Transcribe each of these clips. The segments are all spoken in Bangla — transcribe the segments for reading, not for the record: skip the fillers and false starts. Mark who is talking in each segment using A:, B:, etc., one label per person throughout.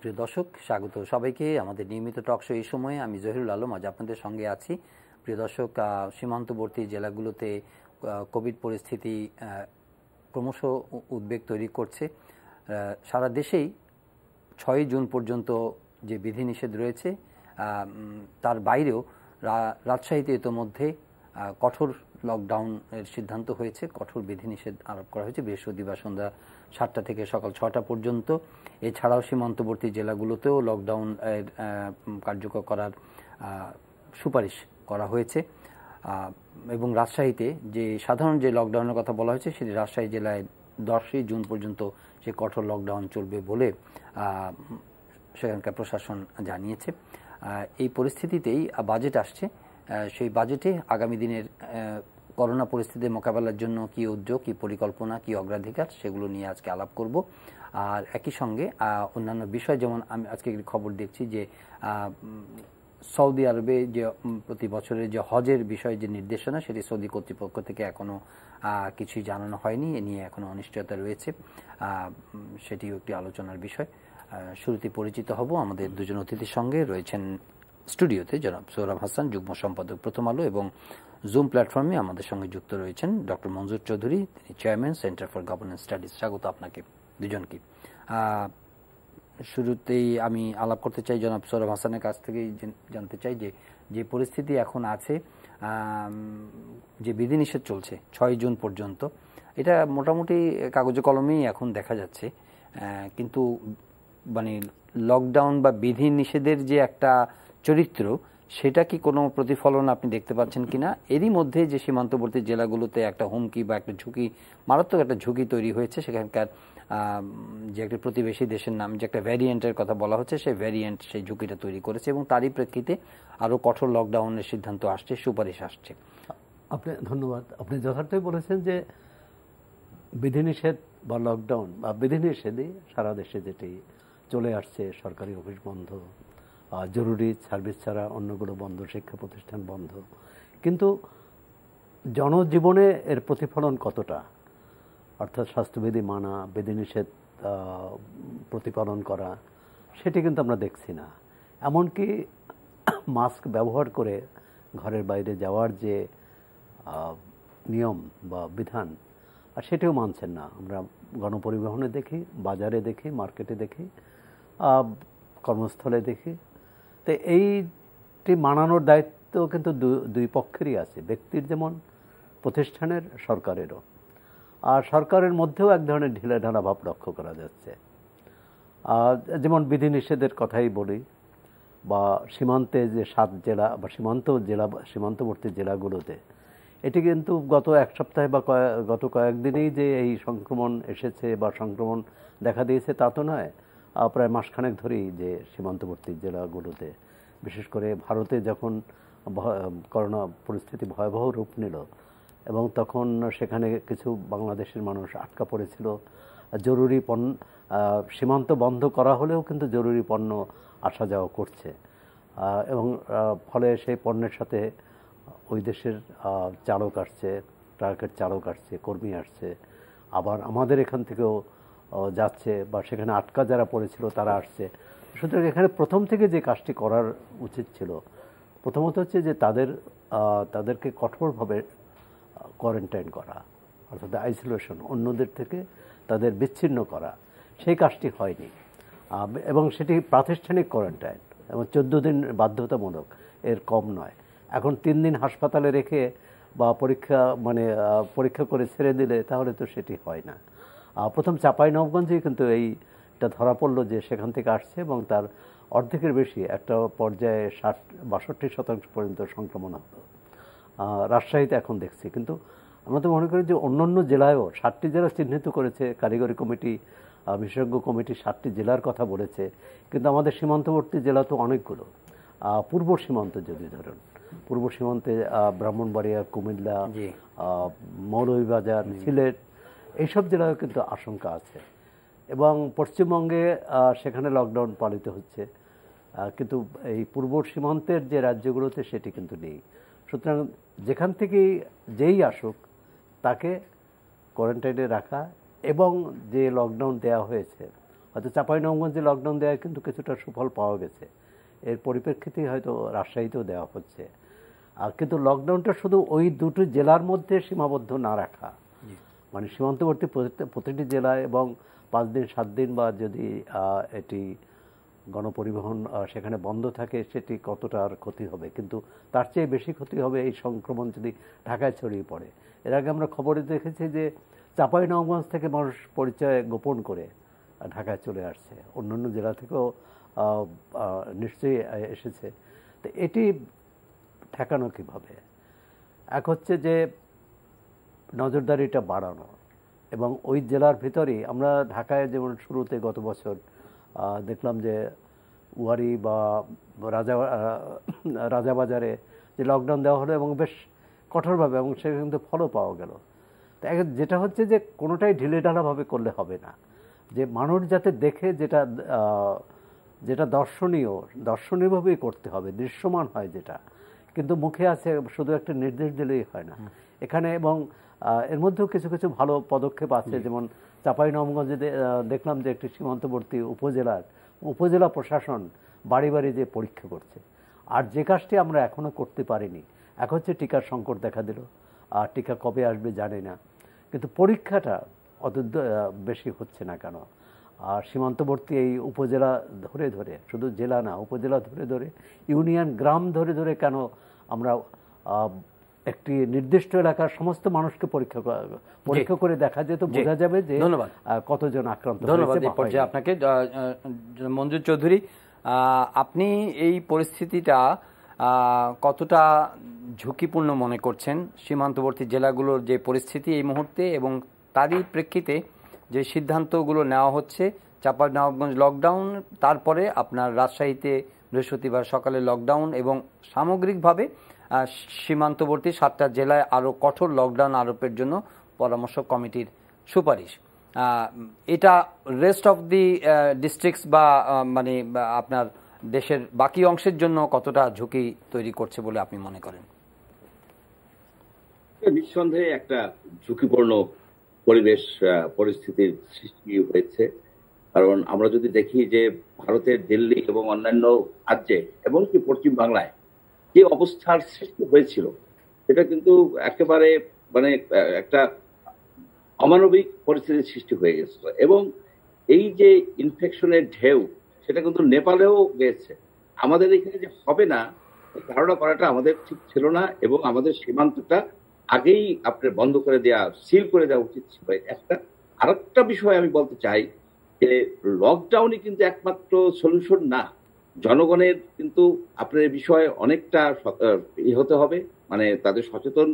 A: প্রিয় দর্শক, স্বাগত সবাইকে আমাদের নিয়মিত টক শো। এই সময়ে আমি জহিরুল আলম আজ আপনাদের সঙ্গে আছি। প্রিয় দর্শক, সীমান্তবর্তী জেলাগুলোতে কোভিড পরিস্থিতি ক্রমশ উদ্বেগ তৈরি করছে। সারা দেশেই 6 জুন পর্যন্ত যে বিধিনিষেধ রয়েছে তার বাইরেও রাজশাহীতে ইতোমধ্যে কঠোর লকডাউনের সিদ্ধান্ত হয়েছে, কঠোর বিধিনিষেধ আরোপ করা হয়েছে বৃহস্পতিবার সন্ধ্যা 7টা থেকে সকাল 6টা পর্যন্ত। এছাড়াও সীমান্তবর্তী জেলাগুলোতেও লকডাউন কার্যকর করার সুপারিশ করা হয়েছে। এবং রাজশাহীতে যে সাধারণ যে লকডাউনের কথা বলা হয়েছে সেটি রাজশাহী জেলায় 10ই জুন পর্যন্ত সে কঠোর লকডাউন চলবে বলে সেখানকার প্রশাসন জানিয়েছে। এই পরিস্থিতিতেই বাজেট আসছে, সেই বাজেটে আগামী দিনের করোনা পরিস্থিতি মোকাবেলার জন্য কি উদ্যোগ, কি পরিকল্পনা, কি অগ্রাধিকার, সেগুলো নিয়ে আজকে আলাপ করব। আর একই সঙ্গে অন্যান্য বিষয়, যেমন আমি আজকে খবর দেখছি যে সৌদি আরবে যে প্রতি বছরের যে হজের বিষয়ে যে নির্দেশনা, সেটি সৌদি কর্তৃপক্ষ থেকে এখনো কিছুই জানানো হয়নি, এ নিয়ে এখনো অনিশ্চয়তা রয়েছে। সেটিও একটি আলোচনার বিষয়। শুরুতে পরিচিত হব আমাদের দুজন অতিথির সঙ্গে। রয়েছেন স্টুডিওতে জনাব সোহরাব হাসান, যুগ্ম সম্পাদক প্রথম আলো, এবং জুম প্ল্যাটফর্মে আমাদের সঙ্গে যুক্ত রয়েছেন ডক্টর মঞ্জুর চৌধুরী, তিনি chairman centre for governance studies. স্বাগত আপনাকে দুজনকে। শুরুতেই আমি আলাপ করতে চাই জনাব সোহরাব হাসানের কাছ থেকে, জানতে চাই যে পরিস্থিতি এখন আছে, যে বিধিনিষেধ চলছে 6 জুন পর্যন্ত, এটা মোটামুটি কাগজে কলমেই এখন দেখা যাচ্ছে, কিন্তু মানে লকডাউন বা বিধিনিষেধের যে একটা চরিত্র, সেটা কি কোনো প্রতিফলন আপনি দেখতে পাচ্ছেন কিনা? এরই মধ্যে যে সীমান্তবর্তী জেলাগুলোতে একটা হুমকি বা একটা ঝুঁকি, মারাত্মক একটা ঝুঁকি তৈরি হয়েছে, সেখানকার যে একটা প্রতিবেশী দেশের নাম, যে একটা ভ্যারিয়েন্টের কথা বলা হচ্ছে, সেই ভ্যারিয়েন্ট সেই ঝুঁকিটা তৈরি করেছে, এবং তারই প্রেক্ষিতে আরও কঠোর লকডাউনের সিদ্ধান্ত আসছে, সুপারিশ আসছে।
B: আপনি ধন্যবাদ। আপনি যথার্থই বলেছেন যে বিধিনিষেধ বা লকডাউন বা বিধিনিষেধই সারা দেশে যেটি চলে আসছে, সরকারি অফিস বন্ধ, জরুরি সার্ভিস ছাড়া অন্যগুলো বন্ধ, শিক্ষা প্রতিষ্ঠান বন্ধ, কিন্তু জনজীবনে এর প্রতিফলন কতটা, অর্থাৎ স্বাস্থ্যবিধি মানা, বিধিনিষেধ প্রতিপালন করা, সেটি কিন্তু আমরা দেখছি না। এমনকি মাস্ক ব্যবহার করে ঘরের বাইরে যাওয়ার যে নিয়ম বা বিধান, আর সেটিও মানছেন না। আমরা গণপরিবহনে দেখি, বাজারে দেখি, মার্কেটে দেখি, কর্মস্থলে দেখি। তো এইটি মানানোর দায়িত্ব কিন্তু দুই পক্ষেরই আছে, ব্যক্তির যেমন, প্রতিষ্ঠানের, সরকারেরও। আর সরকারের মধ্যেও এক ধরনের ঢিলেঢালা ভাব লক্ষ্য করা যাচ্ছে। যেমন বিধিনিষেধের কথাই বলি, বা সীমান্তে যে 7 জেলা বা সীমান্তবর্তী জেলাগুলোতে, এটি কিন্তু গত এক সপ্তাহে বা গত কয়েকদিনেই যে এই সংক্রমণ এসেছে বা সংক্রমণ দেখা দিয়েছে তা তো নয়। প্রায় মাসখানেক ধরেই যে সীমান্তবর্তী জেলাগুলোতে, বিশেষ করে ভারতে যখন করোনা পরিস্থিতি ভয়াবহ রূপ নিল, এবং তখন সেখানে কিছু বাংলাদেশের মানুষ আটকা পড়েছিল, জরুরি পণ্য, সীমান্ত বন্ধ করা হলেও কিন্তু জরুরি পণ্য আসা যাওয়া করছে, এবং ফলে সেই পণ্যের সাথে ওই দেশের চালক আসছে, ট্রাকের চালক আসছে, কর্মী আসছে, আবার আমাদের এখান থেকেও যাচ্ছে, বা সেখানে আটকা যারা পড়েছিল তারা আসছে। সুতরাং এখানে প্রথম থেকে যে কাজটি করার উচিত ছিল, প্রথমত হচ্ছে যে তাদেরকে কঠোরভাবে কোয়ারেন্টাইন করা, অর্থাৎ আইসোলেশন, অন্যদের থেকে তাদের বিচ্ছিন্ন করা। সেই কাজটি হয়নি, এবং সেটি প্রাতিষ্ঠানিক কোয়ারেন্টাইন, এবং 14 দিন বাধ্যতামূলক, এর কম নয়। এখন 3 দিন হাসপাতালে রেখে বা পরীক্ষা করে ছেড়ে দিলে তাহলে তো সেটি হয় না। প্রথম চাঁপাইনবাবগঞ্জেই কিন্তু এইটা ধরা পড়লো যে সেখান থেকে আসছে, এবং তার অর্ধেকের বেশি, একটা পর্যায়ে 62% পর্যন্ত সংক্রমণ হতো। রাজশাহীতে এখন দেখছি। কিন্তু আমরা তো মনে করি যে অন্যান্য জেলায়ও 7টি জেলা চিহ্নিত করেছে কারিগরি কমিটি, বিশেষজ্ঞ কমিটি 7টি জেলার কথা বলেছে, কিন্তু আমাদের সীমান্তবর্তী জেলা তো অনেকগুলো। পূর্ব সীমান্ত যদি ধরুন, পূর্ব সীমান্তে ব্রাহ্মণবাড়িয়া, কুমিল্লা, মৌলভীবাজার, সিলেট, এইসব জেলায়ও কিন্তু আশঙ্কা আছে, এবং পশ্চিমবঙ্গে সেখানে লকডাউন পালিত হচ্ছে, কিন্তু এই পূর্ব সীমান্তের যে রাজ্যগুলোতে সেটি কিন্তু নেই। সুতরাং যেখান থেকেই যেই আসুক তাকে কোয়ারেন্টাইনে রাখা, এবং যে লকডাউন দেওয়া হয়েছে, হয়তো চাঁপাইনবাবগঞ্জে লকডাউন দেওয়া কিন্তু কিছুটা সুফল পাওয়া গেছে, এর পরিপ্রেক্ষিতে হয়তো রাজশাহীতেও দেওয়া হচ্ছে। আর কিন্তু লকডাউনটা শুধু ওই দুটো জেলার মধ্যে সীমাবদ্ধ না রাখা, মানে সীমান্তবর্তী প্রতিটি জেলায় এবং 5 দিন 7 দিন বা যদি এটি গণপরিবহন সেখানে বন্ধ থাকে সেটি কতটা আর ক্ষতি হবে, কিন্তু তার চেয়ে বেশি ক্ষতি হবে এই সংক্রমণ যদি ঢাকায় ছড়িয়ে পড়ে। এর আগে আমরা খবরে দেখেছি যে চাঁপাইনবাবগঞ্জ থেকে মানুষ পরিচয় গোপন করে ঢাকায় চলে আসছে, অন্যান্য জেলা থেকেও নিশ্চয়ই এসেছে। তো এটি ঠেকানো কীভাবে? এক হচ্ছে যে নজরদারিটা বাড়ানো, এবং ওই জেলার ভিতরেই আমরা ঢাকায় যেমন শুরুতে গত বছর দেখলাম যে ওয়ারি বা রাজাবাজারে যে লকডাউন দেওয়া হলো এবং বেশ কঠোরভাবে, এবং সেখানে কিন্তু ফলও পাওয়া গেল। তো যেটা হচ্ছে যে কোনোটাই ঢিলেঢালাভাবে করলে হবে না, যে মানুষ যাতে দেখে যেটা যেটা দর্শনীয়ভাবেই করতে হবে, দৃশ্যমান হয় যেটা, কিন্তু মুখে আছে শুধু একটা নির্দেশ দিলেই হয় না এখানে। এবং এর মধ্যেও কিছু কিছু ভালো পদক্ষেপ আছে, যেমন চাঁপাইনবাবগঞ্জে দেখলাম যে একটি সীমান্তবর্তী উপজেলা প্রশাসন বাড়ি বাড়ি যে পরীক্ষা করছে। আর যে কাজটি আমরা এখনো করতে পারিনি, এক হচ্ছে টিকার সংকট দেখা দিল, আর টিকা কবে আসবে জানি না, কিন্তু পরীক্ষাটা অত বেশি হচ্ছে না কেন? আর সীমান্তবর্তী এই উপজেলা ধরে ধরে, শুধু জেলা না, উপজেলা ধরে ধরে, ইউনিয়ন গ্রাম ধরে ধরে কেন আমরা একটি নির্দিষ্ট এলাকার সমস্ত মানুষকে পরীক্ষা করে দেখা যেত, বোঝা যাবে যে কতজন আক্রান্ত হয়েছে।
A: ধন্যবাদ এই পর্যায়ে আপনাকে। মঞ্জুর চৌধুরী, আপনি এই পরিস্থিতিটা কতটা ঝুঁকিপূর্ণ মনে করছেন, সীমান্তবর্তী জেলাগুলোর যে পরিস্থিতি এই মুহূর্তে, এবং তারই প্রেক্ষিতে যে সিদ্ধান্তগুলো নেওয়া হচ্ছে, চাঁপাইনবাবগঞ্জ লকডাউন, তারপরে আপনার রাজশাহীতে বৃহস্পতিবার সকালে লকডাউন, এবং সামগ্রিকভাবে সীমান্তবর্তী 7টা জেলায় আরও কঠোর লকডাউন আরোপের জন্য পরামর্শ কমিটির সুপারিশ, এটা রেস্ট অফ দি ডিস্ট্রিক্টস বা মানে আপনার দেশের বাকি অংশের জন্য কতটা ঝুঁকি তৈরি করছে বলে আপনি মনে করেন?
C: নিঃসন্দেহে একটা ঝুঁকিপূর্ণ পরিস্থিতির সৃষ্টি হয়েছে। কারণ আমরা যদি দেখি যে ভারতের দিল্লি এবং অন্যান্য রাজ্যে এবং কি পশ্চিম বাংলায় যে অবস্থার সৃষ্টি হয়েছিল, সেটা কিন্তু একেবারে মানে একটা অমানবিক পরিস্থিতির সৃষ্টি হয়ে গেছিল। এবং এই যে ইনফেকশনের ঢেউ, সেটা কিন্তু নেপালেও গেছে। আমাদের এখানে যে হবে না ধারণা করাটা আমাদের ঠিক ছিল না, এবং আমাদের সীমান্তটা আগেই আপনার বন্ধ করে দেওয়া, সিল করে দেওয়া উচিত ছিল। আরেকটা বিষয় আমি বলতে চাই যে লকডাউনই কিন্তু একমাত্র সলিউশন না। জনগণের কিন্তু আপনার এই বিষয়ে অনেকটা হতে হবে, মানে তাদের সচেতন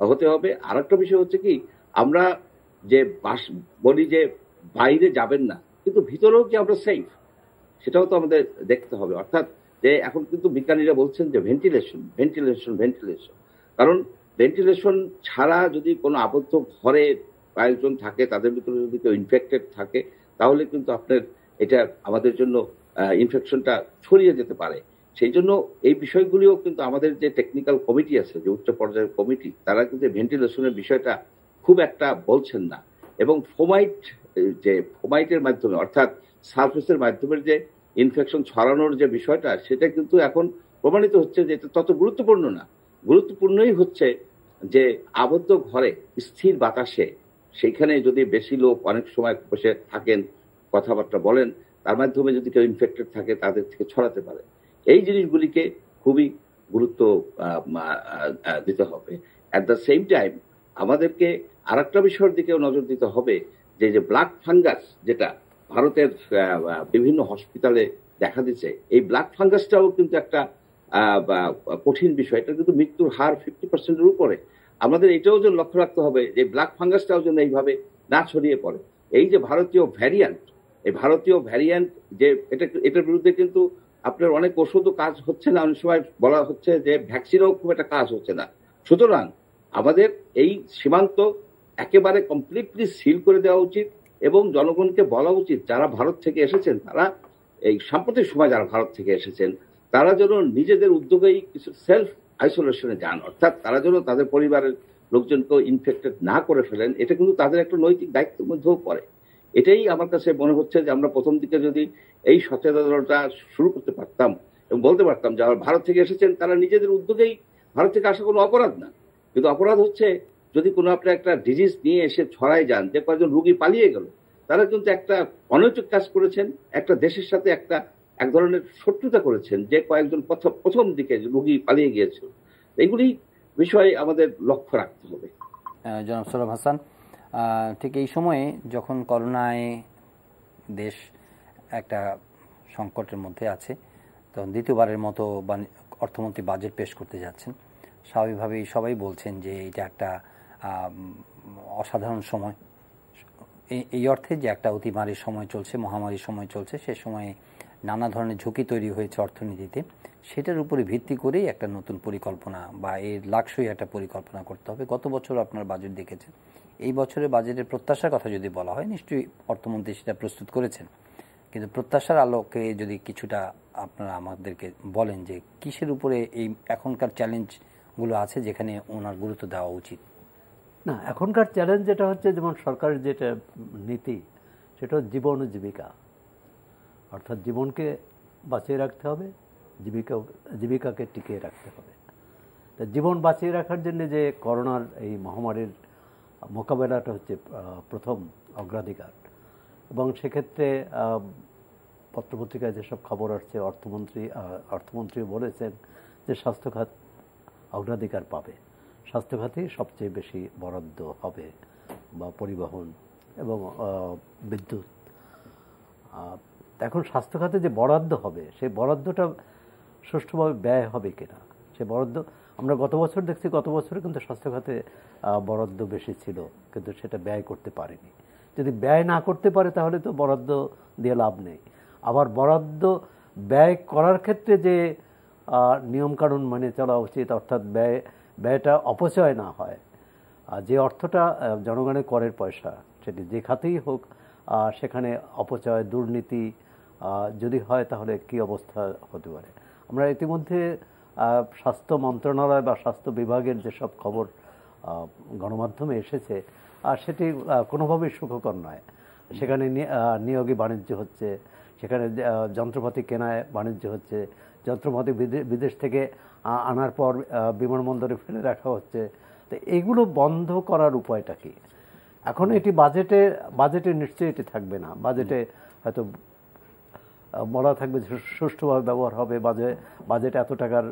C: হতে হবে। আরেকটা বিষয় হচ্ছে কি, আমরা যে বলি যে বাইরে যাবেন না, কিন্তু ভিতরেও কি আমরা সেফ, সেটাও তো আমাদের দেখতে হবে। অর্থাৎ যে এখন কিন্তু বিজ্ঞানীরা বলছেন যে ভেন্টিলেশন, কারণ ভেন্টিলেশন ছাড়া যদি কোনো আবদ্ধ ঘরে কয়েকজন থাকে, তাদের ভিতরে যদি কেউ ইনফেক্টেড থাকে, তাহলে কিন্তু আপনার এটা আমাদের জন্য ইনফেকশনটা ছড়িয়ে যেতে পারে। সেই জন্য এই বিষয়গুলিও কিন্তু আমাদের যে টেকনিক্যাল কমিটি আছে, যে উচ্চ পর্যায়ের কমিটি, তারা কিন্তু ভেন্টিলেশনের বিষয়টা খুব একটা বলছেন না। এবং ফোমাইটের মাধ্যমে, অর্থাৎ সারফেসের মাধ্যমে যে ইনফেকশন ছড়ানোর যে বিষয়টা, সেটা কিন্তু এখন প্রমাণিত হচ্ছে যে এটা তত গুরুত্বপূর্ণ না। গুরুত্বপূর্ণই হচ্ছে যে আবদ্ধ ঘরে স্থির বাতাসে, সেইখানে যদি বেশি লোক অনেক সময় বসে থাকেন, কথাবার্তা বলেন, তার মাধ্যমে যদি কেউ ইনফেক্টেড থাকে তাদের থেকে ছড়াতে পারে। এই জিনিসগুলিকে খুবই গুরুত্ব দিতে হবে। অ্যাট দ্য সেম টাইম আমাদেরকে আর একটা বিষয়ের দিকেও নজর দিতে হবে, যে ব্লাড ফাঙ্গাস যেটা ভারতের বিভিন্ন হসপিটালে দেখা দিচ্ছে, এই ব্লাড ফাঙ্গাসটাও কিন্তু একটা কঠিন বিষয়। এটা কিন্তু মৃত্যুর হার 50%-এর উপরে। আমাদের এটাও যেন লক্ষ্য রাখতে হবে যে ব্লাড ফাঙ্গাসটাও যেন এইভাবে না ছড়িয়ে পড়ে। এই যে ভারতীয় ভ্যারিয়েন্ট যে এটার বিরুদ্ধে কিন্তু আপনার অনেক ওষুধও কাজ হচ্ছে না, অনেক সময় বলা হচ্ছে যে ভ্যাকসিনও খুব একটা কাজ হচ্ছে না। সুতরাং আমাদের এই সীমান্ত একেবারে কমপ্লিটলি সিল করে দেওয়া উচিত, এবং জনগণকে বলা উচিত যারা ভারত থেকে এসেছেন, তারা এই সাম্প্রতিক সময় যারা ভারত থেকে এসেছেন, তারা যেন নিজেদের উদ্যোগেই কিছু সেলফ আইসোলেশনে যান, অর্থাৎ তারা যেন তাদের পরিবারের লোকজনকে ইনফেক্টেড না করে ফেলেন। এটা কিন্তু তাদের একটা নৈতিক দায়িত্বের মধ্যেও পড়ে। এটাই আমার কাছে মনে হচ্ছে যে আমরা প্রথম দিকে যদি এই সচেতনতা শুরু করতে পারতাম এবং বলতে পারতাম যারা ভারত থেকে এসেছেন তারা নিজেদের উদ্যোগেই, ভারত থেকে আসা কোনো অপরাধ না, কিন্তু অপরাধ হচ্ছে যদি কোনো আপনার একটা ডিজিজ নিয়ে এসে ছড়াই যান, যে কয়েকজন রোগী পালিয়ে গেল, তারা কিন্তু একটা অনৈতিক কাজ করেছেন, একটা দেশের সাথে এক ধরনের শত্রুতা করেছেন, যে কয়েকজন প্রথম দিকে রোগী পালিয়ে গিয়েছিল। এগুলি বিষয়ে আমাদের লক্ষ্য রাখতে হবে।
A: জনাব সোহরাব হাসান, ঠিক এই সময়ে যখন করোনায় দেশ একটা সংকটের মধ্যে আছে, তখন দ্বিতীয়বারের মতো অর্থমন্ত্রী বাজেট পেশ করতে যাচ্ছেন। স্বাভাবিকভাবেই সবাই বলছেন যে এটা একটা অসাধারণ সময়, এই অর্থে যে একটা অতিমারির সময় চলছে, মহামারীর সময় চলছে, সে সময়ে নানা ধরনের ঝুঁকি তৈরি হয়েছে অর্থনীতিতে, সেটার উপরে ভিত্তি করেই একটা নতুন পরিকল্পনা বা এর লাক্সই একটা পরিকল্পনা করতে হবে। গত বছর আপনার বাজেট দেখেছেন, এই বছরের বাজেটের প্রত্যাশার কথা যদি বলা হয়, নিশ্চয়ই অর্থমন্ত্রী সেটা প্রস্তুত করেছেন, কিন্তু প্রত্যাশার আলোকে যদি কিছুটা আপনারা আমাদেরকে বলেন যে কিসের উপরে এই এখনকার চ্যালেঞ্জগুলো আছে যেখানে ওনার গুরুত্ব দেওয়া উচিত।
B: না, এখনকার চ্যালেঞ্জ যেটা হচ্ছে, যেমন সরকারের যেটা নীতি, সেটা জীবন ও জীবিকা, অর্থাৎ জীবনকে বাঁচিয়ে রাখতে হবে, জীবিকাকে টিকিয়ে রাখতে হবে। তা জীবন বাঁচিয়ে রাখার জন্য যে করোনার এই মহামারীর মোকাবেলাটা হচ্ছে প্রথম অগ্রাধিকার। এবং সেক্ষেত্রে পত্রপত্রিকায় যেসব খবর আসছে, অর্থমন্ত্রীও বলেছেন যে স্বাস্থ্যখাত অগ্রাধিকার পাবে, স্বাস্থ্যখাতেই সবচেয়ে বেশি বরাদ্দ হবে, বা পরিবহন এবং বিদ্যুৎ। এখন স্বাস্থ্যখাতে যে বরাদ্দ হবে, সেই বরাদ্দটা সুষ্ঠুভাবে ব্যয় হবে কিনা, সে বরাদ্দ আমরা গত বছর দেখছি, গত বছরে কিন্তু স্বাস্থ্যখাতে বরাদ্দ বেশি ছিল, কিন্তু সেটা ব্যয় করতে পারেনি। যদি ব্যয় না করতে পারে তাহলে তো বরাদ্দ দিয়ে লাভ নেই। আবার বরাদ্দ ব্যয় করার ক্ষেত্রে যে নিয়মকানুন মেনে চলা উচিত, অর্থাৎ ব্যয়টা অপচয় না হয়। যে অর্থটা জনগণের করের পয়সা, সেটি যে খাতেই হোক, সেখানে অপচয়, দুর্নীতি যদি হয় তাহলে কি অবস্থা হতে পারে। আমরা ইতিমধ্যে স্বাস্থ্য মন্ত্রণালয় বা স্বাস্থ্য বিভাগের যেসব খবর গণমাধ্যমে এসেছে, সেটি কোনোভাবেই সুখকর নয়। সেখানে নিয়োগে বাণিজ্য হচ্ছে, সেখানে যন্ত্রপাতি কেনায় বাণিজ্য হচ্ছে, যন্ত্রপাতি বিদেশ থেকে আনার পর বিমানবন্দরে ফেলে রাখা হচ্ছে। তো এগুলো বন্ধ করার উপায়টা কি? এখন এটি বাজেটে নিশ্চয়ই এটি থাকবে না। বাজেটে হয়তো বলা থাকবে যে সুষ্ঠুভাবে ব্যবহার হবে, বাজেট এত টাকার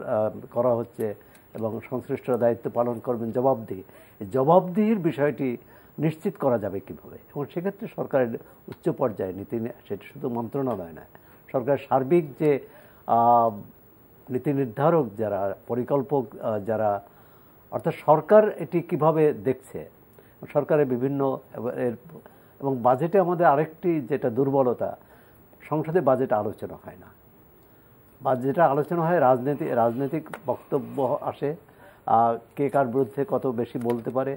B: করা হচ্ছে এবং সংশ্লিষ্ট দায়িত্ব পালন করবেন, জবাবদিহির বিষয়টি নিশ্চিত করা যাবে কিভাবে। এবং সেক্ষেত্রে সরকারের উচ্চ পর্যায়ে নীতি, সেটি শুধু মন্ত্রণালয় নয়, সরকারের সার্বিক যে নীতি নির্ধারক যারা, পরিকল্পক যারা, অর্থাৎ সরকার এটি কিভাবে দেখছে, সরকারের বিভিন্ন, এবং বাজেটে আমাদের আরেকটি যেটা দুর্বলতা, সংসদে বাজেট আলোচনা হয় না। বাজেটে আলোচনা হয় রাজনৈতিক বক্তব্য আসে, কে কার বিরুদ্ধে কত বেশি বলতে পারে,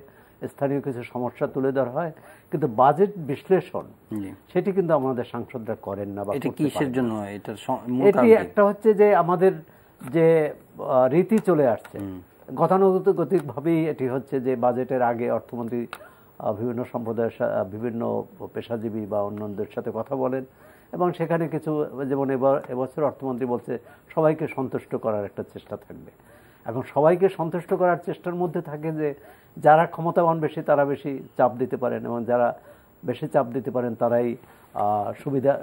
B: স্থানীয় কিছু সমস্যা তুলে ধরা হয়, কিন্তু বাজেট বিশ্লেষণ সেটি কিন্তু আমাদের সাংসদরা করেন না।
A: এটা কিসের জন্য?
B: এটি একটা হচ্ছে যে আমাদের যে রীতি চলে আসছে, গতানুগতিকভাবেই এটি হচ্ছে যে বাজেটের আগে অর্থমন্ত্রী বিভিন্ন সম্প্রদায়ের, বিভিন্ন পেশাজীবী বা অন্যদের সাথে কথা বলেন, এবং সেখানে কিছু, যেমন এবছর অর্থমন্ত্রী বলছে সবাইকে সন্তুষ্ট করার একটা চেষ্টা থাকবে। এখন সবাইকে সন্তুষ্ট করার চেষ্টার মধ্যে থাকে যে যারা ক্ষমতাবান বেশি তারা বেশি চাপ দিতে পারেন, এবং যারা বেশি চাপ দিতে পারেন তারাই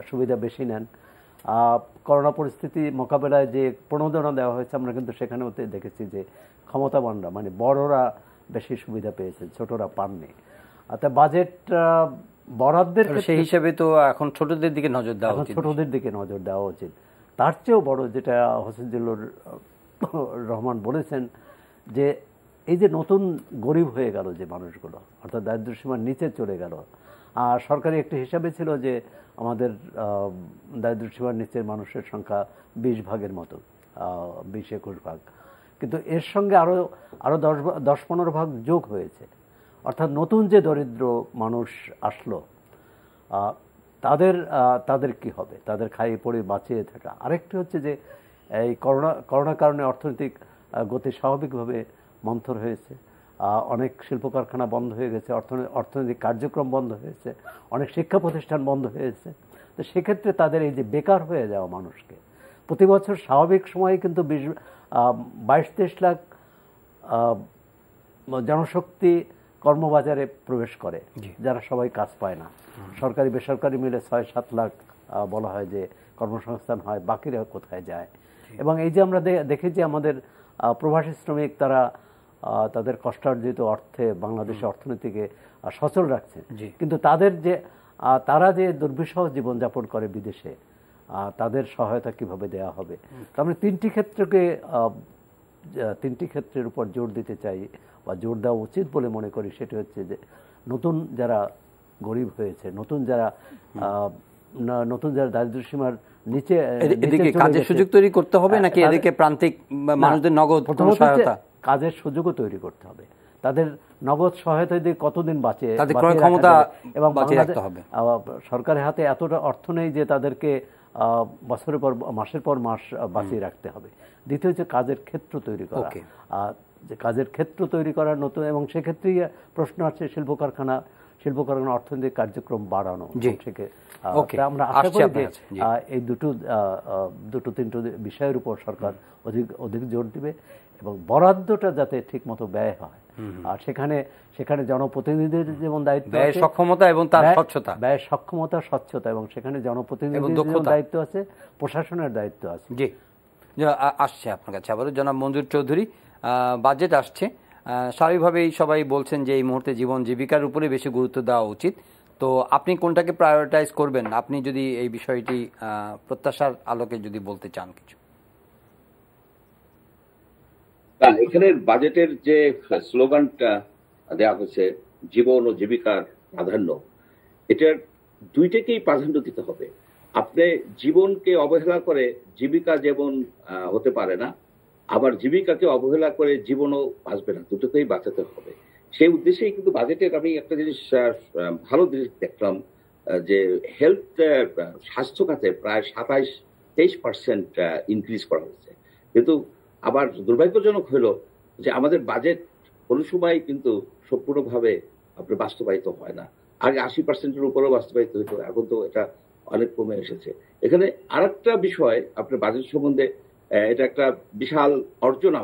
B: সুবিধা বেশি নেন। করোনা পরিস্থিতি মোকাবেলায় যে প্রণোদনা দেওয়া হয়েছে, আমরা কিন্তু সেখানেও দেখেছি যে ক্ষমতাবানরা, মানে বড়রা বেশি সুবিধা পেয়েছেন, ছোটরা পাননি। অর্থাৎ বাজেট বরাদ্দের
A: সেই হিসাবে তো এখন ছোটদের দিকে নজর দেওয়া উচিত।
B: তার চেয়েও বড় যেটা হোসেন জিল্লুর রহমান বলেছেন, যে এই যে নতুন গরিব হয়ে গেল যে মানুষগুলো, অর্থাৎ দারিদ্র্যসীমার নিচে চলে গেল। আর সরকারি একটি হিসাবে ছিল যে আমাদের দারিদ্র্যসীমার নিচের মানুষের সংখ্যা 20 ভাগের মতো, 20-21 ভাগ, কিন্তু এর সঙ্গে আরো 10-15 ভাগ যোগ হয়েছে। অর্থাৎ নতুন যে দরিদ্র মানুষ আসলো, তাদের কি হবে, তাদের খাইয়ে পড়ে বাঁচিয়ে থাকা। আরেকটি হচ্ছে যে এই করোনার কারণে অর্থনৈতিক গতি স্বাভাবিকভাবে মন্থর হয়েছে। অনেক শিল্প কারখানা বন্ধ হয়ে গেছে, অর্থনৈতিক কার্যক্রম বন্ধ হয়েছে, অনেক শিক্ষা প্রতিষ্ঠান বন্ধ হয়েছে। তো সেক্ষেত্রে তাদের এই যে বেকার হয়ে যাওয়া মানুষকে প্রতি বছর স্বাভাবিক সময়ে কিন্তু 22-23 লাখ জনশক্তি কর্মবাজারে প্রবেশ করে, যারা সবাই কাজ পায় না। সরকারি বেসরকারি মিলে 6-7 লাখ বলা হয় যে কর্মসংস্থান হয়, বাকিরা কোথায় যায়। এবং এই যে আমরা দেখি যে আমাদের প্রবাসী শ্রমিক তারা তাদের কষ্টার্জিত অর্থে বাংলাদেশের অর্থনীতিকে সচল রাখছে, কিন্তু তারা যে দুর্বিষহ জীবনযাপন করে বিদেশে, তাদের সহায়তা কিভাবে দেওয়া হবে। আমরা তিনটি ক্ষেত্রের উপর জোর দিতে চাই বা জোর দেওয়া উচিত বলে মনে করি। সেটা হচ্ছে যে নতুন যারা গরিব হয়েছে, নতুন যারা দারিদ্র্যসীমার নিচে,
A: কাজের সুযোগ তৈরি করতে হবে নাকি এদিকে প্রান্তিক মানুষদের নগদ সহায়তা?
B: কাজের সুযোগও তৈরি করতে হবে। তাদের নগদ সহায়তা দিয়ে কতদিন বাঁচে,
A: তাদের ক্রয় ক্ষমতা
B: এবং সরকারের হাতে এতটা অর্থ নেই যে তাদেরকে বছরের পর মাসের পর মাস বাঁচিয়ে রাখতে হবে। দ্বিতীয় হচ্ছে কাজের ক্ষেত্র তৈরি করা, যে কাজের ক্ষেত্র তৈরি করার নতুন, এবং সেক্ষেত্রেই প্রশ্ন আছে শিল্প কারখানা অর্থনৈতিক কার্যক্রম বাড়ানো। আমরা আশা করি যে এই দুটো তিনটে বিষয়ের উপর সরকার অধিক জোর দিবে এবং বরাদ্দটা যাতে ঠিক মতো ব্যয় হয়। আর সেখানে জনপ্রতিনিধিদের যেমন দায়িত্ব,
A: ব্যয় সক্ষমতা এবং তার স্বচ্ছতা,
B: স্বচ্ছতা, এবং সেখানে জনপ্রতিনিধিদের দায়িত্ব আছে, প্রশাসনের দায়িত্ব আছে।
A: জি, আসছে আপনার কাছে আবারও জনাব মঞ্জুর চৌধুরী। বাজেট আসছে, স্বাভাবিকভাবেই সবাই বলছেন যে এই মুহূর্তে জীবন জীবিকার উপরে বেশি গুরুত্ব দেওয়া উচিত। তো আপনি কোনটাকে প্রায়োরিটাইজ করবেন? আপনি যদি এই বিষয়টি প্রত্যাশার আলোকে যদি বলতে চান কিছু।
C: এখানে বাজেটের যে স্লোগানটা দেওয়া হয়েছে, জীবন ও জীবিকার প্রাধান্য, এটার দুইটাকেই প্রাধান্য দিতে হবে। আপনি জীবনকে অবহেলা করে জীবিকা যেমন হতে পারে না, আবার জীবিকাকে অবহেলা করে জীবনও বাঁচবে না, দুটোকেই বাঁচাতে হবে। সেই উদ্দেশ্যেই কিন্তু বাজেটের আমি একটা জিনিস ভালো জিনিস দেখলাম, যে হেলথ স্বাস্থ্য খাতে প্রায় 27-23% ইনক্রিজ করা হয়েছে। কিন্তু আবার দুর্ভাগ্যজনক হলো যে আমাদের বাজেট কোনো সময় কিন্তু সম্পূর্ণভাবে আপনার বাস্তবায়িত হয় না। আগে 80%-এর উপরেও বাস্তবায়িত হতো, এখন তো এটা অনেক কমে এসেছে। এখানে আরেকটা বিষয় আপনার বাজেট সম্বন্ধে, এটা একটা বিশাল অর্জন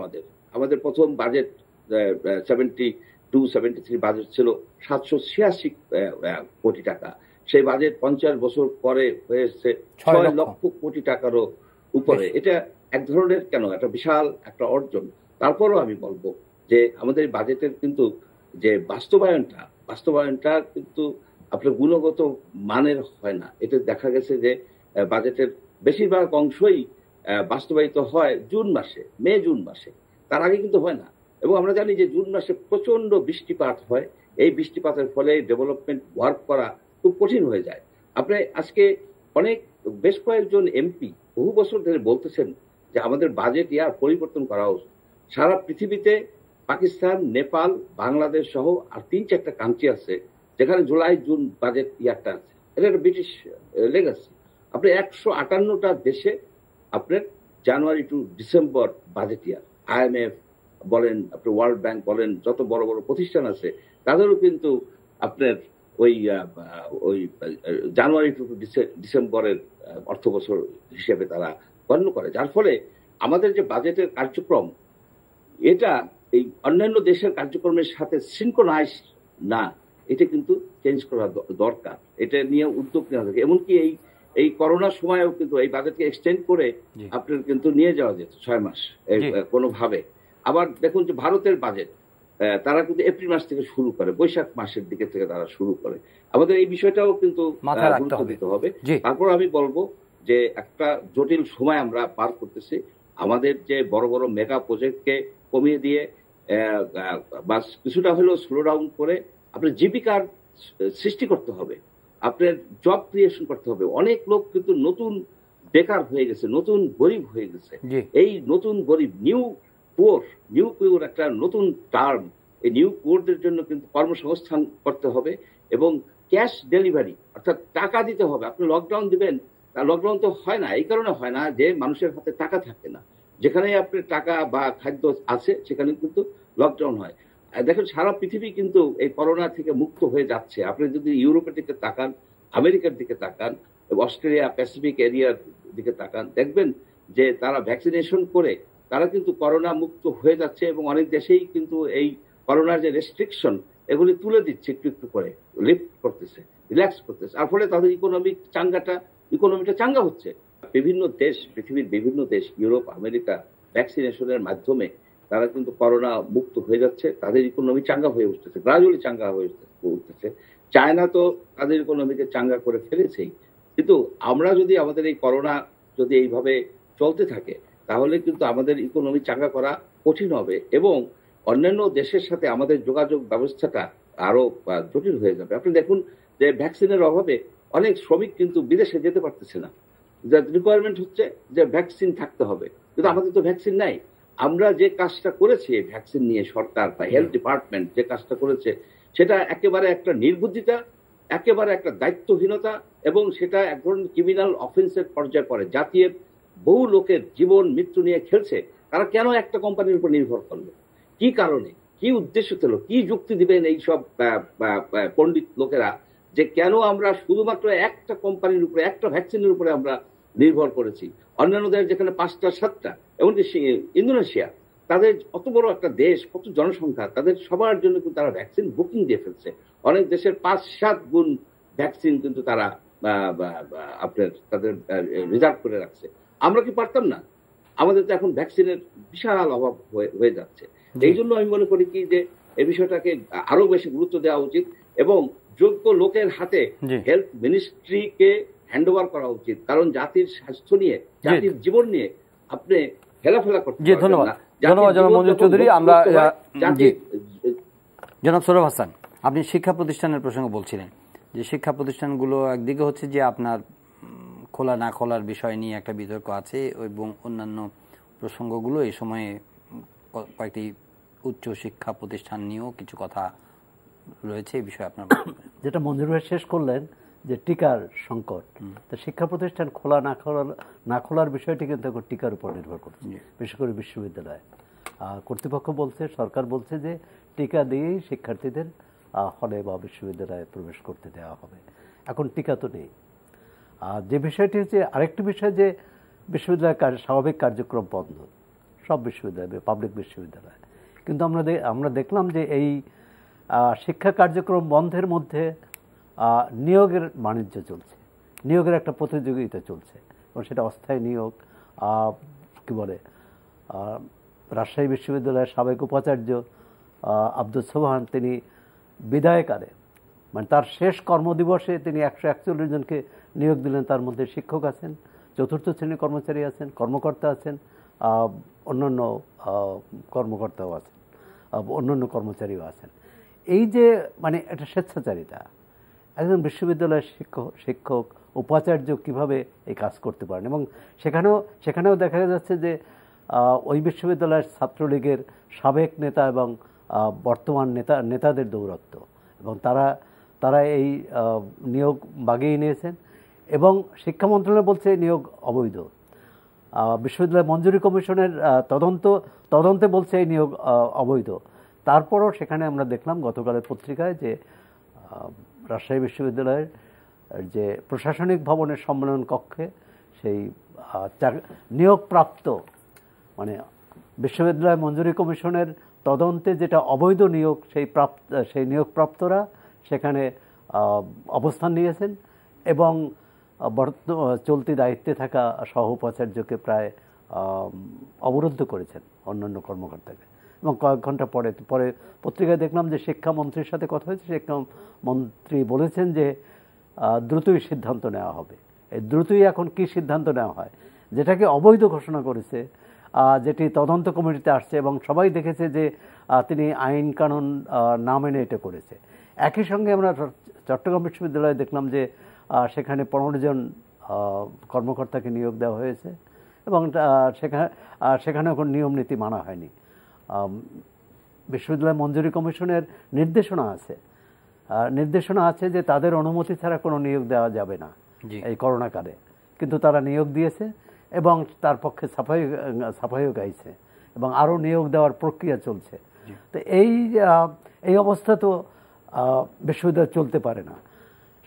C: আমাদের প্রথম বাজেট 72-73 বাজেট ছিল 786 কোটি টাকা। সেই বাজেট 50 বছর পরে হয়েছে 6 লক্ষ কোটি টাকারও উপরে। এটা এক ধরনের একটা বিশাল একটা অর্জন। তারপরও আমি বলবো যে আমাদের বাজেটের কিন্তু যে বাস্তবায়নটা কিন্তু আপনার গুণগত মানের হয় না। এটা দেখা গেছে যে বাজেটের বেশিরভাগ অংশই বাস্তবায়িত হয় মে জুন মাসে, তার আগে কিন্তু হয় না। এবং আমরা জানি যে জুন মাসে প্রচন্ড বৃষ্টিপাত হয়, এই বৃষ্টিপাতের ফলে ডেভেলপমেন্ট ওয়ার্ক করা খুব কঠিন হয়ে যায়। আপনি আজকে বেশ কয়েকজন এমপি বহু বছর ধরে বলতেছেন যে আমাদের বাজেট ইয়ার পরিবর্তন করা উচিত। সারা পৃথিবীতে পাকিস্তান, নেপাল, বাংলাদেশ সহ আর 3-4টা কান্ট্রি আছে যেখানে জুলাই জুন বাজেট ইয়ারটা আছে। এটা একটা ব্রিটিশ লেগাসি। আপনি 158টা দেশে আপনার January to December budget year, IMF বলেন, আপনি ওয়ার্ল্ড ব্যাংক বলেন, যত বড় বড় প্রতিষ্ঠান আছে তাদেরও কিন্তু আপনার ওই জানুয়ারি টু ডিসেম্বরের অর্থ বছর হিসেবে তারা গণ্য করে। যার ফলে আমাদের যে বাজেটের কার্যক্রম, এটা এই অন্যান্য দেশের কার্যক্রমের সাথে সিনক্রোনাইজ না, এটা কিন্তু চেঞ্জ করা দরকার। এটা নিয়ে উদ্যোগ নেওয়া দরকার। এমনকি এই করোনার সময়ও কিন্তু এই বাজেটকে এক্সটেন্ড করে আপনার কিন্তু নিয়ে যাওয়া যেত 6 মাস কোনোভাবে। আবার দেখুন যে ভারতের বাজেট তারা কিন্তু এপ্রিল মাস থেকে শুরু করে, বৈশাখ মাসের দিকে থেকে তারা শুরু করে। আমাদের এই বিষয়টাও কিন্তু গুরুত্ব দিতে হবে। তারপর আমি বলবো যে একটা জটিল সময় আমরা পার করতেছি। আমাদের যে বড় বড় মেগা প্রজেক্টকে কমিয়ে দিয়ে বা কিছুটা হলেও স্লো ডাউন করে আপনার জীবিকার সৃষ্টি করতে হবে, আপনার জব ক্রিয়েশন করতে হবে। অনেক লোক কিন্তু নতুন বেকার হয়ে গেছে, নতুন গরিব হয়ে গেছে। এই নতুন গরিব, নিউ পুওর একটা নতুন টার্ম। এই নিউ পুওরদের জন্য কিন্তু কর্মসংস্থান করতে হবে এবং ক্যাশ ডেলিভারি, অর্থাৎ টাকা দিতে হবে। আপনি লকডাউন দিবেন, লকডাউন তো হয় না, এই কারণে হয় না যে মানুষের হাতে টাকা থাকে না। যেখানে আপনার টাকা বা খাদ্য আছে সেখানে কিন্তু লকডাউন হয়। দেখেন সারা পৃথিবী কিন্তু এই করোনা থেকে মুক্ত হয়ে যাচ্ছে। আপনি যদি ইউরোপের দিকে তাকান, আমেরিকার দিকে তাকান, অস্ট্রেলিয়া প্যাসিফিক এরিয়ার দিকে তাকান, দেখবেন যে তারা ভ্যাকসিনেশন করে তারা কিন্তু করোনা মুক্ত হয়ে যাচ্ছে এবং অনেক দেশেই কিন্তু এই করোনার যে রেস্ট্রিকশন এগুলি তুলে দিচ্ছে, একটু একটু করে লিফট করতেছে, রিল্যাক্স করতেছে, আর ফলে তাদের ইকোনমিটা চাঙ্গা হচ্ছে। বিভিন্ন দেশ, পৃথিবীর বিভিন্ন দেশ, ইউরোপ, আমেরিকা ভ্যাকসিনেশনের মাধ্যমে তারা কিন্তু করোনা মুক্ত হয়ে যাচ্ছে, তাদের ইকোনমি চাঙ্গা হয়ে উঠতেছে, গ্রাজুয়ালি চাঙ্গা হয়ে উঠতেছে। চায়না তো তাদের ইকোনমিকে চাঙ্গা করে ফেলেছেই। কিন্তু আমরা যদি আমাদের এই করোনা যদি এইভাবে চলতে থাকে তাহলে কিন্তু আমাদের ইকোনমি চাঙ্গা করা কঠিন হবে এবং অন্যান্য দেশের সাথে আমাদের যোগাযোগ ব্যবস্থাটা আরো জটিল হয়ে যাবে। আপনি দেখুন যে ভ্যাকসিনের অভাবে অনেক শ্রমিক কিন্তু বিদেশে যেতে পারতেছে না। রিকোয়ারমেন্ট হচ্ছে যে ভ্যাকসিন থাকতে হবে, কিন্তু আমাদের তো ভ্যাকসিন নাই। আমরা যে কাজটা করেছি ভ্যাকসিন নিয়ে, সরকার বা হেলথ ডিপার্টমেন্ট যে কাজটা করেছে সেটা একেবারে একটা নির্বুদ্ধিতা, একেবারে একটা দায়িত্বহীনতা এবং সেটা এক ধরনের ক্রিমিনাল অফেন্সের পর্যায়ে পড়ে। জাতীয় বহু লোকের জীবন মৃত্যু নিয়ে খেলছে। তারা কেন একটা কোম্পানির উপর নির্ভর করলো? কি কারণে, কি উদ্দেশ্য ছিল, কি যুক্তি দিবেন এইসব পণ্ডিত লোকেরা যে কেন আমরা শুধুমাত্র একটা কোম্পানির উপরে, একটা ভ্যাকসিনের উপরে আমরা নির্ভর করেছি? অন্যান্য দেশ যেখানে 5টা 7টা, এমনকি ইন্দোনেশিয়া, তাদের অত বড় একটা দেশ, কত জনসংখ্যা, তাদের সবার জন্য কিন্তু তারা ভ্যাকসিন বুকিং দিয়ে ফেলছে। অনেক দেশের 5-7 গুণ ভ্যাকসিন কিন্তু তারা আপনার তাদের রিজার্ভ করে রাখছে। আমরা কি পারতাম না? আমাদের তো এখন ভ্যাকসিনের বিশাল অভাব হয়ে যাচ্ছে। এই জন্য আমি মনে করি কি যে এই বিষয়টাকে আরো বেশি গুরুত্ব দেওয়া উচিত এবং যোগ্য লোকের হাতে হেলথ মিনিস্ট্রিকে হ্যান্ড ওভার করা উচিত। কারণ জাতির স্বাস্থ্য নিয়ে, জাতির জীবন নিয়ে আপনি হেলাফেলা করতে পারবেন না।
A: ধন্যবাদ জনাব মঞ্জুর চৌধুরী। আমরা জনাব সোহরাব হাসান, আপনি শিক্ষা প্রতিষ্ঠানের প্রসঙ্গ বলছিলেন যে শিক্ষা প্রতিষ্ঠানগুলো একদিকে হচ্ছে যে আপনার খোলা না খোলার বিষয় নিয়ে একটা বিতর্ক আছে এবং অন্যান্য প্রসঙ্গগুলো এই সময়ে কয়েকটি উচ্চ শিক্ষা প্রতিষ্ঠান নিয়েও কিছু কথা রয়েছে। এই বিষয়ে আপনার
B: যেটা মঞ্জুর ভাই শেষ করলেন যে টিকার সংকট, তো শিক্ষা প্রতিষ্ঠান খোলা না খোলার বিষয়টি কিন্তু এখন টিকার উপর নির্ভর করছে, বিশেষ করে বিশ্ববিদ্যালয় কর্তৃপক্ষ বলছে, সরকার বলছে যে টিকা দিয়েই শিক্ষার্থীদের হলে বা বিশ্ববিদ্যালয়ে প্রবেশ করতে দেওয়া হবে। এখন টিকা তো নেই। যে বিষয়টি হচ্ছে আরেকটি বিষয় যে বিশ্ববিদ্যালয়ের স্বাভাবিক কার্যক্রম বন্ধ, সব বিশ্ববিদ্যালয়, পাবলিক বিশ্ববিদ্যালয়। কিন্তু আমরা দেখলাম যে এই শিক্ষা কার্যক্রম বন্ধের মধ্যে নিয়োগের বাণিজ্য চলছে, নিয়োগের একটা প্রতিযোগিতা চলছে এবং সেটা অস্থায়ী নিয়োগ। কি বলে, রাজশাহী বিশ্ববিদ্যালয়ের সাবেক উপাচার্য আব্দুল সোবহান, তিনি বিদায়কালে মানে তার শেষ কর্মদিবসে তিনি 141 জনকে নিয়োগ দিলেন। তার মধ্যে শিক্ষক আছেন, চতুর্থ শ্রেণীর কর্মচারী আছেন, কর্মকর্তা আছেন, অন্যান্য কর্মকর্তাও আছেন, অন্যান্য কর্মচারীও আছেন। এই যে মানে একটা স্বেচ্ছাচারিতা, একজন বিশ্ববিদ্যালয়ের শিক্ষক উপাচার্য কিভাবে এই কাজ করতে পারেন। এবং সেখানেও দেখা যাচ্ছে যে ওই বিশ্ববিদ্যালয়ের ছাত্রলীগের সাবেক নেতা এবং বর্তমান নেতাদের দৌরত্ব, এবং তারা এই নিয়োগ বাগিয়ে নিয়েছেন এবং শিক্ষা মন্ত্রণালয় বলছে নিয়োগ অবৈধ। বিশ্ববিদ্যালয় মঞ্জুরি কমিশনের তদন্তে বলছে এই নিয়োগ অবৈধ। তারপরও সেখানে আমরা দেখলাম গতকালের পত্রিকায় যে রাজশাহী বিশ্ববিদ্যালয়ের যে প্রশাসনিক ভবনের সম্মেলন কক্ষে সেই নিয়োগপ্রাপ্ত মানে বিশ্ববিদ্যালয় মঞ্জুরি কমিশনের তদন্তে যেটা অবৈধ নিয়োগ, সেই নিয়োগপ্রাপ্তরা সেখানে অবস্থান নিয়েছেন এবং চলতি দায়িত্বে থাকা সহ উপাচার্যকে প্রায় অবরুদ্ধ করেছেন, অন্যান্য কর্মকর্তাকে। এবং কয়েক ঘন্টা পরে পত্রিকায় দেখলাম যে শিক্ষামন্ত্রীর সাথে কথা হয়েছে। শিক্ষামন্ত্রী বলেছেন যে দ্রুতই সিদ্ধান্ত নেওয়া হবে। এই দ্রুতই এখন কি সিদ্ধান্ত নেওয়া হয়, যেটাকে অবৈধ ঘোষণা করেছে, যেটি তদন্ত কমিটিতে আসছে এবং সবাই দেখেছে যে তিনি আইন কানুন না মেনে এটা করেছে। একই সঙ্গে আমরা চট্টগ্রাম বিশ্ববিদ্যালয়ে দেখলাম যে সেখানে 15 জন কর্মকর্তাকে নিয়োগ দেওয়া হয়েছে এবং সেখানে এখন নিয়ম নীতি মানা হয়নি। বিশ্ববিদ্যালয় মঞ্জুরি কমিশনের নির্দেশনা আছে যে তাদের অনুমতি ছাড়া কোনো নিয়োগ দেওয়া যাবে না এই করোনাকালে, কিন্তু তারা নিয়োগ দিয়েছে এবং তার পক্ষে সাফাইও গাইছে এবং আরও নিয়োগ দেওয়ার প্রক্রিয়া চলছে। তো এই অবস্থা তো বিশ্ববিদ্যালয় চলতে পারে না।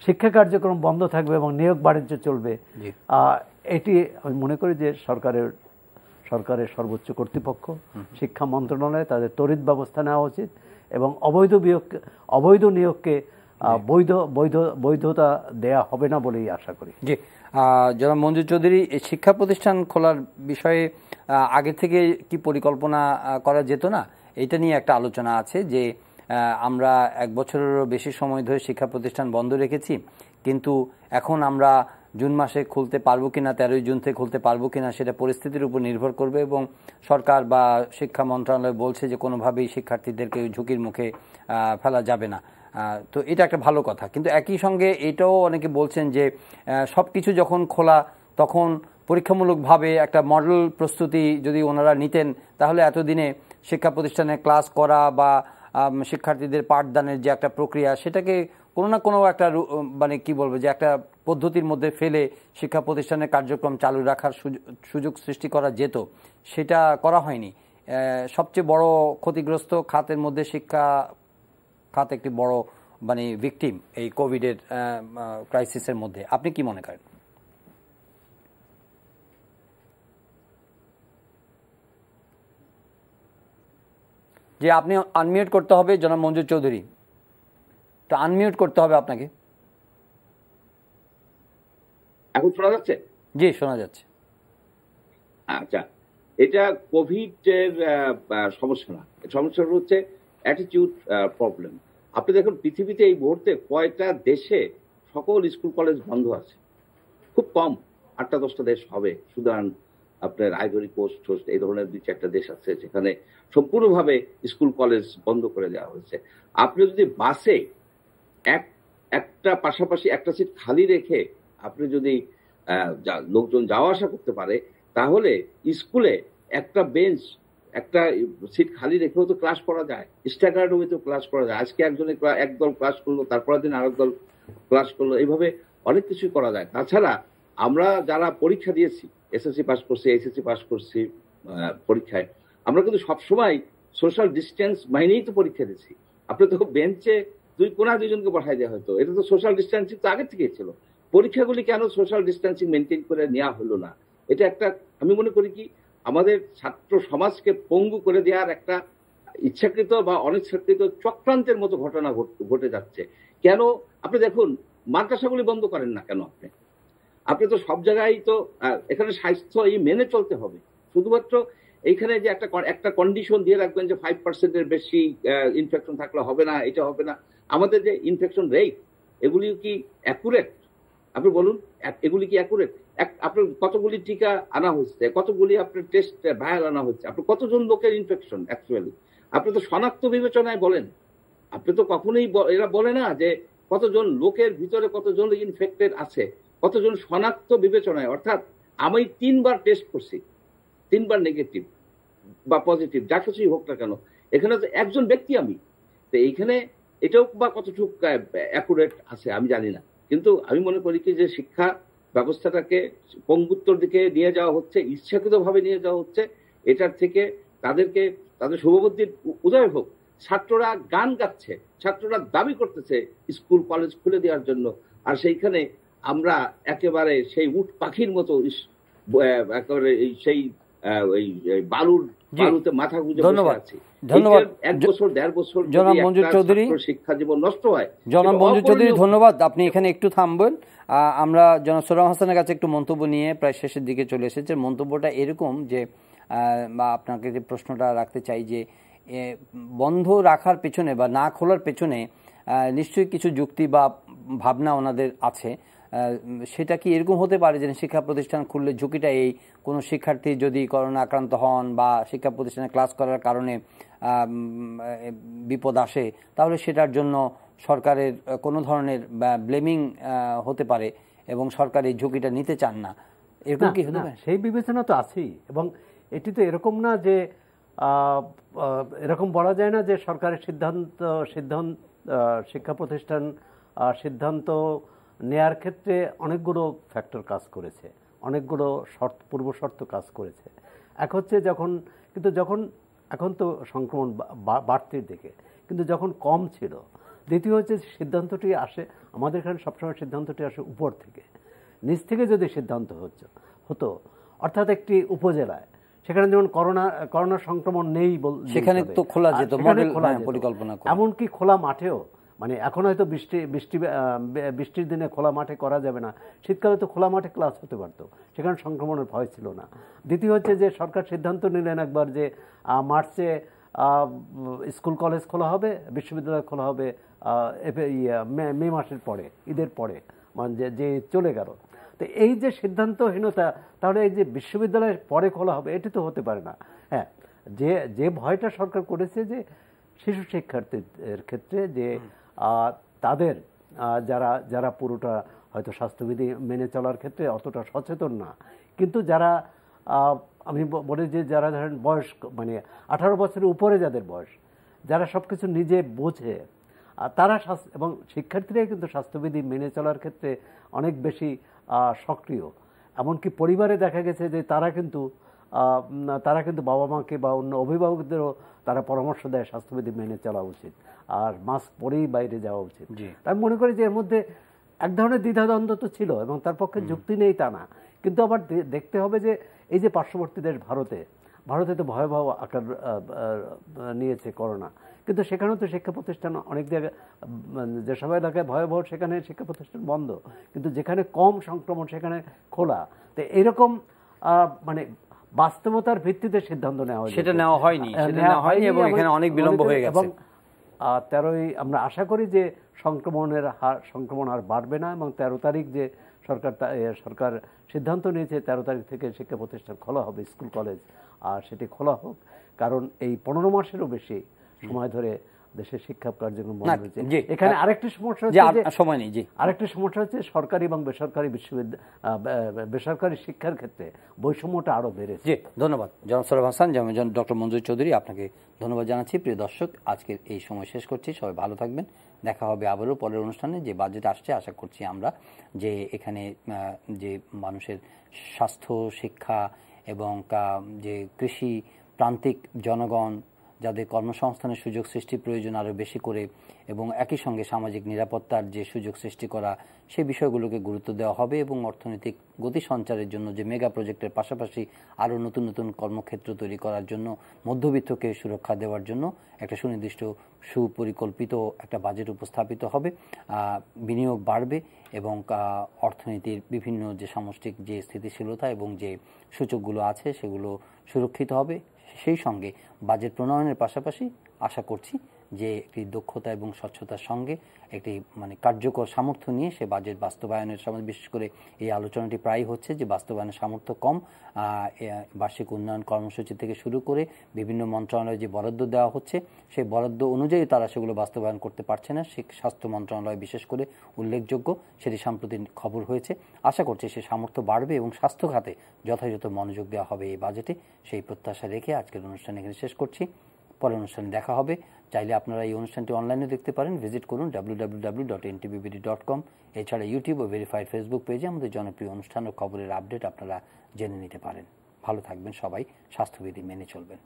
B: শিক্ষা কার্যক্রম বন্ধ থাকবে এবং নিয়োগ বাণিজ্য চলবে। এটি আমি মনে করি যে সরকারের সর্বোচ্চ কর্তৃপক্ষ শিক্ষা মন্ত্রণালয় তাদের তড়িৎ ব্যবস্থা নেওয়া উচিত এবং অবৈধ নিয়োগকে বৈধতা দেয়া হবে না বলেই আশা করি।
A: জি, জনাব মঞ্জুর চৌধুরী, শিক্ষা প্রতিষ্ঠান খোলার বিষয়ে আগে থেকে কি পরিকল্পনা করা যেত না, এটা নিয়ে একটা আলোচনা আছে যে আমরা 1 বছরেরও বেশি সময় ধরে শিক্ষা প্রতিষ্ঠান বন্ধ রেখেছি, কিন্তু এখন আমরা জুন মাসে খুলতে পারবো কিনা, 13ই জুন থেকে খুলতে পারবো কিনা সেটা পরিস্থিতির উপর নির্ভর করবে এবং সরকার বা শিক্ষা মন্ত্রণালয় বলছে যে কোনোভাবেই শিক্ষার্থীদেরকে ঝুঁকির মুখে ফেলা যাবে না। তো এটা একটা ভালো কথা, কিন্তু একই সঙ্গে এটাও অনেকে বলছেন যে সব কিছু যখন খোলা তখন পরীক্ষামূলকভাবে একটা মডেল প্রস্তুতি যদি ওনারা নিতেন তাহলে এতদিনে শিক্ষা প্রতিষ্ঠানে ক্লাস করা বা শিক্ষার্থীদের পাঠদানের যে একটা প্রক্রিয়া সেটাকে কোনো না কোনো একটা মানে কি বলবো যে একটা পদ্ধতির মধ্যে ফেলে শিক্ষা প্রতিষ্ঠানের কার্যক্রম চালু রাখার সুযোগ সৃষ্টি করা যেত, সেটা করা হয়নি। সবচেয়ে বড় ক্ষতিগ্রস্ত খাতের মধ্যে শিক্ষা খাত একটি বড় মানে ভিকটিম এই কোভিডের ক্রাইসিসের মধ্যে। আপনি কি মনে করেন? যে আপনি আনমিউট করতে হবে জনাব মঞ্জুর চৌধুরী, তো আনমিউট করতে হবে আপনাকে।
C: এখন শোনা যাচ্ছে?
A: জি, শোনা যাচ্ছে।
C: আচ্ছা, এটা কোভিড এর সমস্যা না, সমস্যাটা হচ্ছে অ্যাটিটিউড প্রবলেম। আপনি দেখুন পৃথিবীতে এই মুহূর্তে কয়টা দেশে সকল স্কুল কলেজ বন্ধ আছে, খুব কম, 8-10টা দেশ হবে। সুদান, আপনার আইভরি কোস্ট, এই ধরনের 2-4টা দেশ আছে যেখানে সম্পূর্ণভাবে স্কুল কলেজ বন্ধ করে দেওয়া হয়েছে। আপনি যদি বাসে একটা পাশাপাশি একটা সিট খালি রেখে আপনি যদি লোকজন যাওয়া আসা করতে পারে, তাহলে স্কুলে একটা বেঞ্চ একটা সিট খালি রেখেও তো ক্লাস করা যায়, স্ট্যাগার্ড ওয়েতেও ক্লাস করা যায়। আজকে একদল ক্লাস করলো, তারপরের দিন আরেক দল ক্লাস করলো, এইভাবে অনেক কিছুই করা যায়। তাছাড়া আমরা যারা পরীক্ষা দিয়েছি, এসএসসি পাস করছি, এইচএসসি পাস করছি, পরীক্ষায় আমরা কিন্তু সবসময় সোশ্যাল ডিস্টেন্স মাইনেই তো পরীক্ষা দিচ্ছি। আপনি তো বেঞ্চে 2 কোণা 2 জনকে বসাই দেওয়া হতো, এটা তো সোশ্যাল ডিস্টেন্সিং তো আগে থেকেই ছিল। পরীক্ষাগুলি কেন সোশ্যাল ডিস্টেন্সিং মেনটেন করে নেওয়া হলো না? এটা একটা, আমি মনে করি কি, আমাদের ছাত্র সমাজকে পঙ্গু করে দেওয়ার একটা ইচ্ছাকৃত বা অনিচ্ছাকৃত চক্রান্তের মতো ঘটনা ঘটে যাচ্ছে। কেন আপনি দেখুন মাদ্রাসাগুলি বন্ধ করেন না কেন? আপনি তো সব জায়গায় তো এখানে স্বাস্থ্য এই মেনে চলতে হবে। শুধুমাত্র এইখানে যে একটা কন্ডিশন দিয়ে রাখবেন যে 5%-এর বেশি ইনফেকশন থাকলে হবে না, এটা হবে না। আমাদের যে ইনফেকশন রেট, এগুলি কি অ্যাকুরেট? আপনি বলুন, এগুলি কি অ্যাকুরেট? আপনার কতগুলি টিকা আনা হচ্ছে, কতগুলি আপনার টেস্ট ভায়াল আনা হচ্ছে, আপনার কতজন লোকের ইনফেকশন অ্যাকচুয়ালি আপনি তো শনাক্ত বিবেচনায় বলেন। আপনি তো কখনোই এরা বলে না যে কতজন লোকের ভিতরে কতজন ইনফেক্টেড আছে, কতজন শনাক্ত বিবেচনায়। অর্থাৎ আমি 3বার টেস্ট করছি, 3বার নেগেটিভ বা পজিটিভ, যা কিছুই হোক না কেন, এখানে তো একজন ব্যক্তি আমি। তো এইখানে এটাও বা কতটুকু অ্যাকুরেট আছে আমি জানি না। কিন্তু আমি মনে করি কি যে শিক্ষা ব্যবস্থাটাকে পঙ্গুত্বর দিকে নিয়ে যাওয়া হচ্ছে, ইচ্ছাকৃতভাবে নিয়ে যাওয়া হচ্ছে। এটার থেকে তাদের শুভবুদ্ধির উদয় হোক। ছাত্ররা গান গাচ্ছে, ছাত্ররা দাবি করতেছে স্কুল কলেজ খুলে দেওয়ার জন্য, আর সেইখানে আমরা একেবারে সেই উট পাখির মতো একেবারে সেই বালুতে মাথা গুঁজে বসে আছি।
A: ধন্যবাদ।
C: 1 বছর 1.5 বছর
A: জনাব মঞ্জুর চৌধুরী,
C: শিক্ষা জীবন নষ্ট হয়।
A: জনাব মঞ্জুর চৌধুরী ধন্যবাদ, আপনি এখানে একটু থামবেন। আমরা জনাব সোহরাব হাসানের কাছে একটু মন্তব্য নিয়ে প্রায় শেষের দিকে চলে এসেছে। মন্তব্যটা এরকম যে বা আপনাকে যে প্রশ্নটা রাখতে চাই যে বন্ধ রাখার পেছনে বা না খোলার পেছনে নিশ্চয়ই কিছু যুক্তি বা ভাবনা ওনাদের আছে। সেটা কি এরকম হতে পারে যে শিক্ষা প্রতিষ্ঠান খুললে ঝুঁকিটা এই, কোনো শিক্ষার্থী যদি করোনা আক্রান্ত হন বা শিক্ষা প্রতিষ্ঠানে ক্লাস করার কারণে বিপদ আসে, তাহলে সেটার জন্য সরকারের কোনো ধরনের ব্লেমিং হতে পারে এবং সরকার এই ঝুঁকিটা নিতে চান না, এরকম কি হতে পারে?
B: সেই বিবেচনা তো আছেই, এবং এটি তো এরকম না যে এরকম বলা যায় না যে সরকারের সিদ্ধান্ত শিক্ষা প্রতিষ্ঠান সিদ্ধান্ত নেয়ার ক্ষেত্রে অনেকগুলো ফ্যাক্টর কাজ করেছে, অনেকগুলো পূর্ব শর্ত কাজ করেছে। এক হচ্ছে যখন এখন তো সংক্রমণ বাড়তির দিকে, কিন্তু যখন কম ছিল। দ্বিতীয় হচ্ছে সিদ্ধান্তটি আসে আমাদের এখানে সবসময় সিদ্ধান্তটি আসে উপর থেকে। নিচ থেকে যদি সিদ্ধান্ত হতো, অর্থাৎ একটি উপজেলায় সেখানে যেমন করোনা সংক্রমণ নেই,
A: সেখানে তো খোলা যেত, পরিকল্পনা
B: এমনকি খোলা মাঠেও, মানে এখন হয়তো বৃষ্টির দিনে খোলা মাঠে করা যাবে না, শীতকালে তো খোলা মাঠে ক্লাস হতে পারতো, সেখানে সংক্রমণের ভয় ছিল না। দ্বিতীয় হচ্ছে যে সরকার সিদ্ধান্ত নিলেন একবার যে মার্চে স্কুল কলেজ খোলা হবে, বিশ্ববিদ্যালয় খোলা হবে মে মাসের পরে, ঈদের পরে, মানে যে চলে গেল। তো এই যে সিদ্ধান্তহীনতা, তাহলে এই যে বিশ্ববিদ্যালয়ের পরে খোলা হবে, এটি তো হতে পারে না। হ্যাঁ, যে ভয়টা সরকার করেছে যে শিশু শিক্ষার্থীদের ক্ষেত্রে যে তাদের যারা পুরোটা হয়তো স্বাস্থ্যবিধি মেনে চলার ক্ষেত্রে অতটা সচেতন না, কিন্তু যারা আমি বলি যে যারা ধরেন বয়স, মানে 18 বছরের উপরে যাদের বয়স, যারা সব কিছু নিজে বোঝে, তারা এবং শিক্ষার্থীরাই কিন্তু স্বাস্থ্যবিধি মেনে চলার ক্ষেত্রে অনেক বেশি সক্রিয়। এমনকি পরিবারে দেখা গেছে যে তারা কিন্তু বাবা মাকে বা অন্য অভিভাবকদেরও তারা পরামর্শ দেয় স্বাস্থ্যবিধি মেনে চলা উচিত, আর মাস্ক পরেই বাইরে যাওয়া উচিত। আমি মনে করি যে এর মধ্যে এক ধরনের দ্বিধাদ্বন্দ্ব তো ছিল, এবং তার পক্ষে যুক্তি নেই তা না, কিন্তু আবার দেখতে হবে যে এই যে পার্শ্ববর্তী দেশ ভারতে তো ভয়াবহ আকার নিয়েছে করোনা, কিন্তু সেখানেও তো শিক্ষা প্রতিষ্ঠান অনেক জায়গায়, যেসব এলাকায় ভয়াবহ সেখানে শিক্ষা প্রতিষ্ঠান বন্ধ, কিন্তু যেখানে কম সংক্রমণ সেখানে খোলা। তো এরকম মানে বাস্তবতার ভিত্তিতে সিদ্ধান্ত নেওয়া হয়,
A: সেটা নেওয়া হয়নি এবং এখানে অনেক বিলম্ব হয়ে গেছে। এবং
B: 13ই আমরা আশা করি যে সংক্রমণ আর বাড়বে না, এবং 13 তারিখ যে সরকার সিদ্ধান্ত নিয়েছে 13 তারিখ থেকে শিক্ষা প্রতিষ্ঠান খোলা হবে, স্কুল কলেজ, আর সেটি খোলা হোক। কারণ এই 15 মাসেরও বেশি সময় ধরে দেশের শিক্ষা কার্যক্রম বন্ধ হয়েছে। এখানে আরেকটি সমস্যা হচ্ছে সরকারি এবং বেসরকারি শিক্ষার ক্ষেত্রে বৈষম্যটা আরো বেড়েছে।
A: ধন্যবাদ জনাব সোহরাব হাসান, ডক্টর মঞ্জুর চৌধুরী, আপনাকে ধন্যবাদ জানাচ্ছি। প্রিয় দর্শক, আজকের এই সময় শেষ করছি। সবাই ভালো থাকবেন, দেখা হবে আবারও পরের অনুষ্ঠানে। যে বাজেট আসছে, আশা করছি আমরা যে এখানে যে মানুষের স্বাস্থ্য, শিক্ষা এবং যে কৃষি, প্রান্তিক জনগণ যাদের কর্মসংস্থানের সুযোগ সৃষ্টি প্রয়োজন আরও বেশি করে, এবং একই সঙ্গে সামাজিক নিরাপত্তার যে সুযোগ সৃষ্টি করা, সেই বিষয়গুলোকে গুরুত্ব দেওয়া হবে, এবং অর্থনৈতিক গতি সঞ্চারের জন্য যে মেগা প্রজেক্টের পাশাপাশি আরও নতুন নতুন কর্মক্ষেত্র তৈরি করার জন্য, মধ্যবিত্তকে সুরক্ষা দেওয়ার জন্য একটা সুনির্দিষ্ট সুপরিকল্পিত একটা বাজেট উপস্থাপিত হবে। বিনিয়োগ বাড়বে এবং অর্থনীতির বিভিন্ন যে সামষ্টিক যে স্থিতিশীলতা এবং যে সূচকগুলো আছে সেগুলো সুরক্ষিত হবে। সেই সঙ্গে বাজেট প্রণয়নের পাশাপাশি আশা করছি যে একটি দক্ষতা এবং স্বচ্ছতার সঙ্গে একটি মানে কার্যকর সামর্থ্য নিয়ে সে বাজেট বাস্তবায়নের সময়, বিশেষ করে এই আলোচনাটি প্রায় হচ্ছে যে বাস্তবায়নের সামর্থ্য কম, বার্ষিক উন্নয়ন কর্মসূচি থেকে শুরু করে বিভিন্ন মন্ত্রণালয়ে যে বরাদ্দ দেওয়া হচ্ছে সেই বরাদ্দ অনুযায়ী তারা সেগুলো বাস্তবায়ন করতে পারছে না। স্বাস্থ্য মন্ত্রণালয় বিশেষ করে উল্লেখযোগ্য, সেটি সাম্প্রতিক খবর হয়েছে। আশা করছি সে সামর্থ্য বাড়বে এবং স্বাস্থ্য খাতে যথাযথ মনোযোগ দেওয়া হবে এই বাজেটে। সেই প্রত্যাশা রেখে আজকের অনুষ্ঠান এখানে শেষ করছি। পরের অনুষ্ঠানে দেখা হবে। চাইলে আপনারা এই অনুষ্ঠানটি অনলাইনে দেখতে পারেন, ভিজিট করুন www.ntvbd.com। এছাড়া ইউটিউব ও ভেরিফাইড ফেসবুক পেজে আমাদের জনপ্রিয় অনুষ্ঠান ও খবরের আপডেট আপনারা জেনে নিতে পারেন। ভালো থাকবেন সবাই, স্বাস্থ্যবিধি মেনে চলবেন।